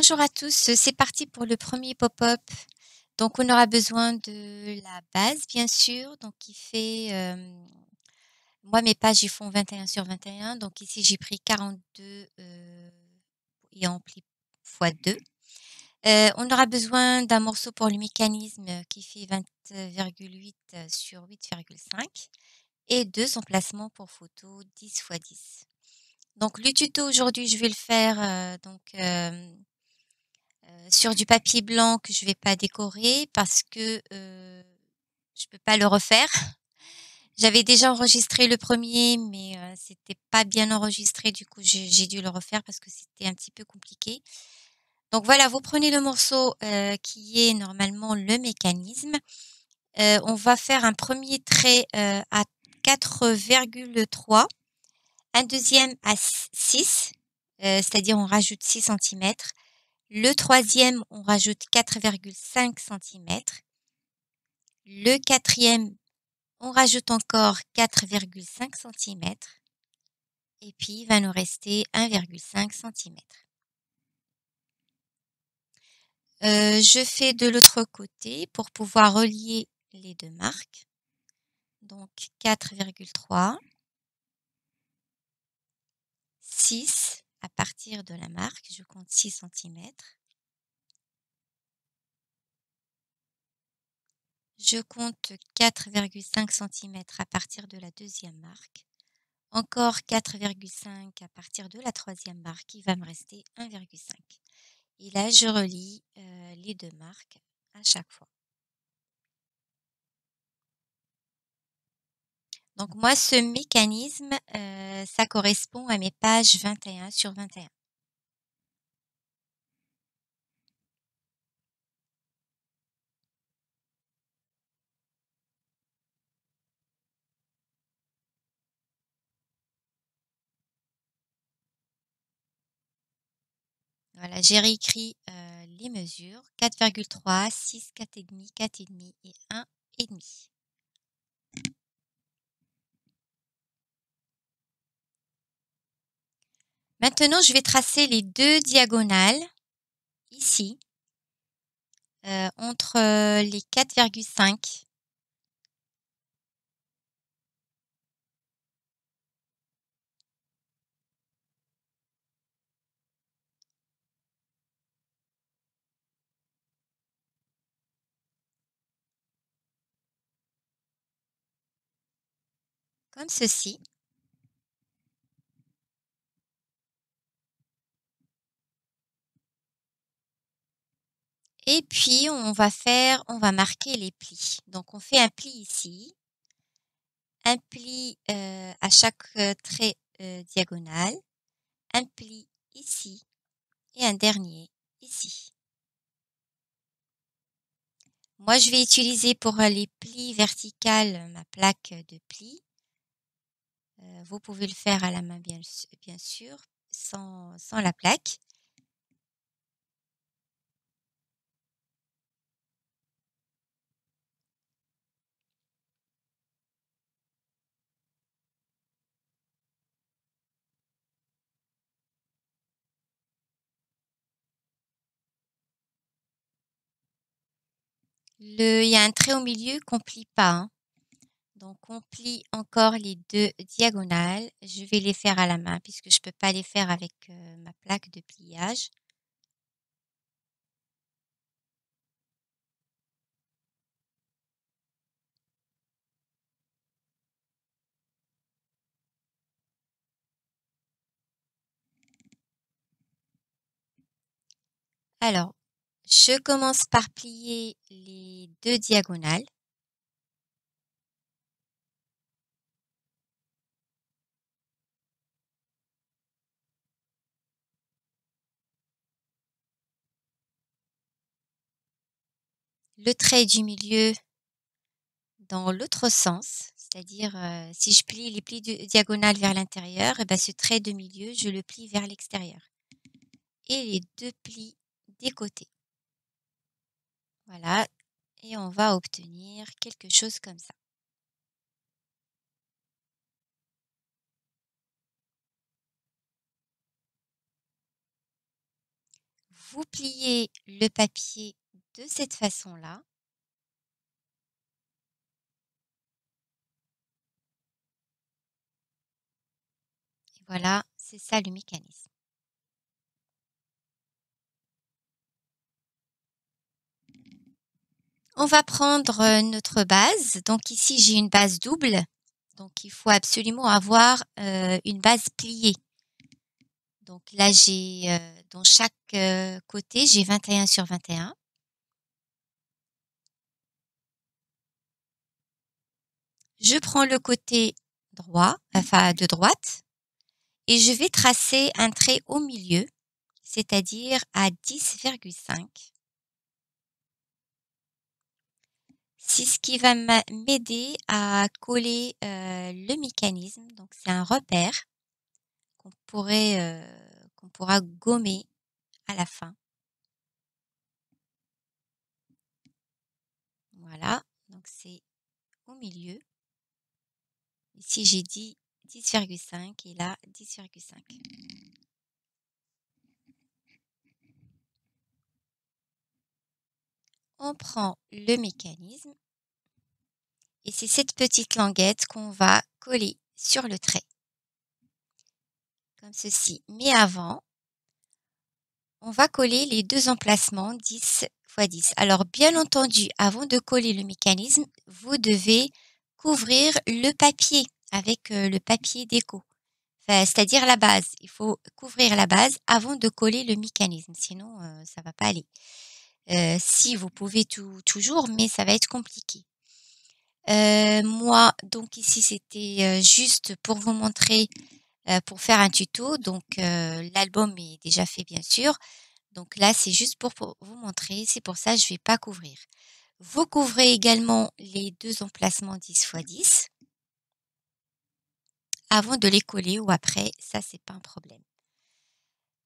Bonjour à tous, c'est parti pour le premier pop-up. Donc on aura besoin de la base bien sûr, donc qui fait, moi mes pages ils font 21 sur 21, donc ici j'ai pris 42, et ampli fois 2. On aura besoin d'un morceau pour le mécanisme qui fait 20,8 sur 8,5 et 2 emplacements pour photo 10 fois 10. Donc le tuto aujourd'hui je vais le faire, sur du papier blanc que je vais pas décorer parce que, je peux pas le refaire. J'avais déjà enregistré le premier, mais, c'était pas bien enregistré, du coup j'ai dû le refaire parce que c'était un petit peu compliqué. Donc voilà, vous prenez le morceau, qui est normalement le mécanisme. On va faire un premier trait, à 4,3, un deuxième à 6, c'est-à-dire on rajoute 6 centimètres. Le troisième, on rajoute 4,5 centimètres. Le quatrième, on rajoute encore 4,5 centimètres. Et puis, il va nous rester 1,5 centimètre. Je fais de l'autre côté pour pouvoir relier les deux marques. Donc, 4,3, 6 à partir de la marque, je compte 6 centimètres. Je compte 4,5 centimètres à partir de la deuxième marque. Encore 4,5 à partir de la troisième marque, il va me rester 1,5. Et là, je relie les deux marques à chaque fois. Donc moi, ce mécanisme, ça correspond à mes pages 21 sur 21. Voilà, j'ai réécrit les mesures 4,3, 6, 4,5, 4,5 et 1,5. Maintenant, je vais tracer les deux diagonales ici, entre les 4,5. Comme ceci. Et puis on va marquer les plis. Donc on fait un pli ici, un pli, à chaque, trait, diagonal, un pli ici et un dernier ici. Moi, je vais utiliser pour, les plis verticales, ma plaque de plis. Vous pouvez le faire à la main bien sûr, sans la plaque. Il y a un trait au milieu qu'on plie pas, hein. Donc on plie encore les 2 diagonales. Je vais les faire à la main puisque je peux pas les faire avec, ma plaque de pliage. Alors, je commence par plier les 2 diagonales. Le trait du milieu dans l'autre sens, c'est-à-dire, si je plie les plis diagonales vers l'intérieur et ben ce trait de milieu, je le plie vers l'extérieur et les 2 plis des côtés. Voilà, et on va obtenir quelque chose comme ça. vous pliez le papier de cette façon-là. Et voilà, c'est ça le mécanisme. On va prendre notre base. Donc ici, j'ai une base double. Donc il faut absolument avoir une base pliée. Donc là, j'ai dans chaque côté, j'ai 21 sur 21. Je prends le côté droit, enfin de droite, et je vais tracer un trait au milieu, c'est-à-dire à 10,5. C'est ce qui va m'aider à coller le mécanisme. Donc c'est un repère qu'on pourra gommer à la fin. Voilà, donc c'est au milieu. Ici j'ai dit 10,5 et là 10,5. On prend le mécanisme et c'est cette petite languette qu'on va coller sur le trait. Comme ceci. Mais avant, on va coller les deux emplacements 10 x 10. Alors bien entendu, avant de coller le mécanisme, vous devez couvrir le papier avec le papier déco. Enfin, c'est-à-dire la base. Il faut couvrir la base avant de coller le mécanisme, sinon ça va pas aller. Si vous pouvez toujours, mais ça va être compliqué. Moi, donc ici, c'était juste pour vous montrer, pour faire un tuto. Donc l'album est déjà fait, bien sûr. Donc là, c'est juste pour vous montrer. C'est pour ça que je vais pas couvrir. Vous couvrez également les deux emplacements 10 x 10 avant de les coller ou après. Ça, c'est pas un problème.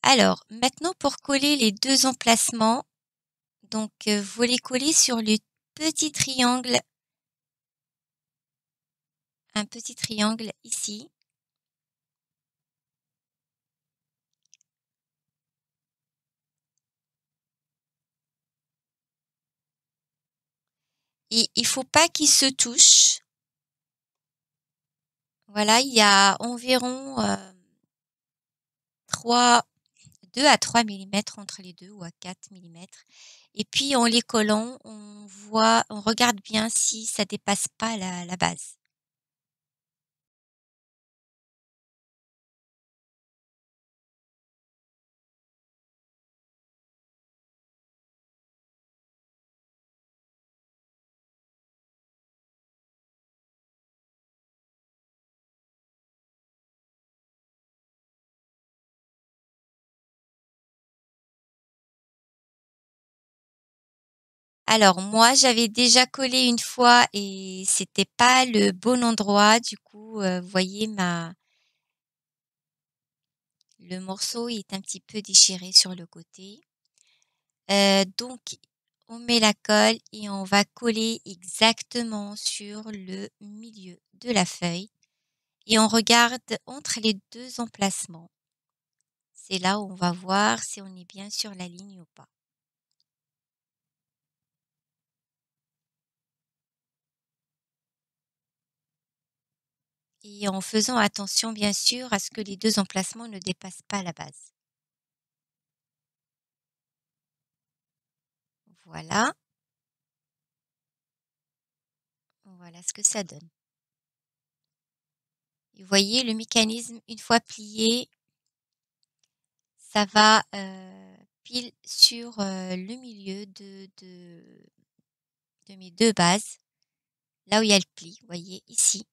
Alors, maintenant, pour coller les deux emplacements, donc vous les collez sur le petit triangle, un petit triangle ici. Et il faut pas qu'ils se touchent. Voilà, il y a environ 2 à 3 millimètres entre les deux ou à 4 millimètres. Et puis en les collant, on regarde bien si ça dépasse pas la base. Alors moi, j'avais déjà collé une fois et c'était pas le bon endroit. Du coup, vous voyez le morceau est un petit peu déchiré sur le côté. Donc on met la colle et on va coller exactement sur le milieu de la feuille et on regarde entre les deux emplacements. C'est là où on va voir si on est bien sur la ligne ou pas. Et en faisant attention bien sûr à ce que les deux emplacements ne dépassent pas la base. Voilà, voilà ce que ça donne. Et vous voyez le mécanisme, une fois plié, ça va pile sur le milieu de mes deux bases, là où il y a le pli, vous voyez ici.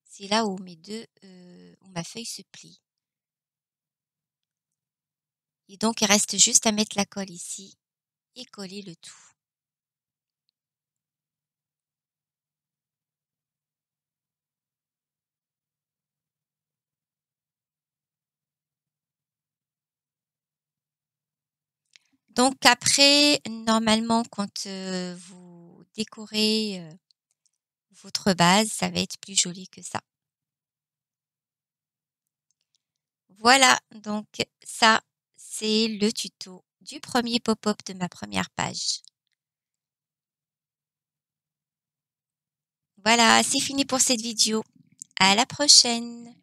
C'est là où où ma feuille se plie. Et donc il reste juste à mettre la colle ici et coller le tout. Donc après, normalement, quand vous décorez votre base, ça va être plus joli que ça. Voilà, donc ça, c'est le tuto du premier pop-up de ma première page. Voilà, c'est fini pour cette vidéo. À la prochaine!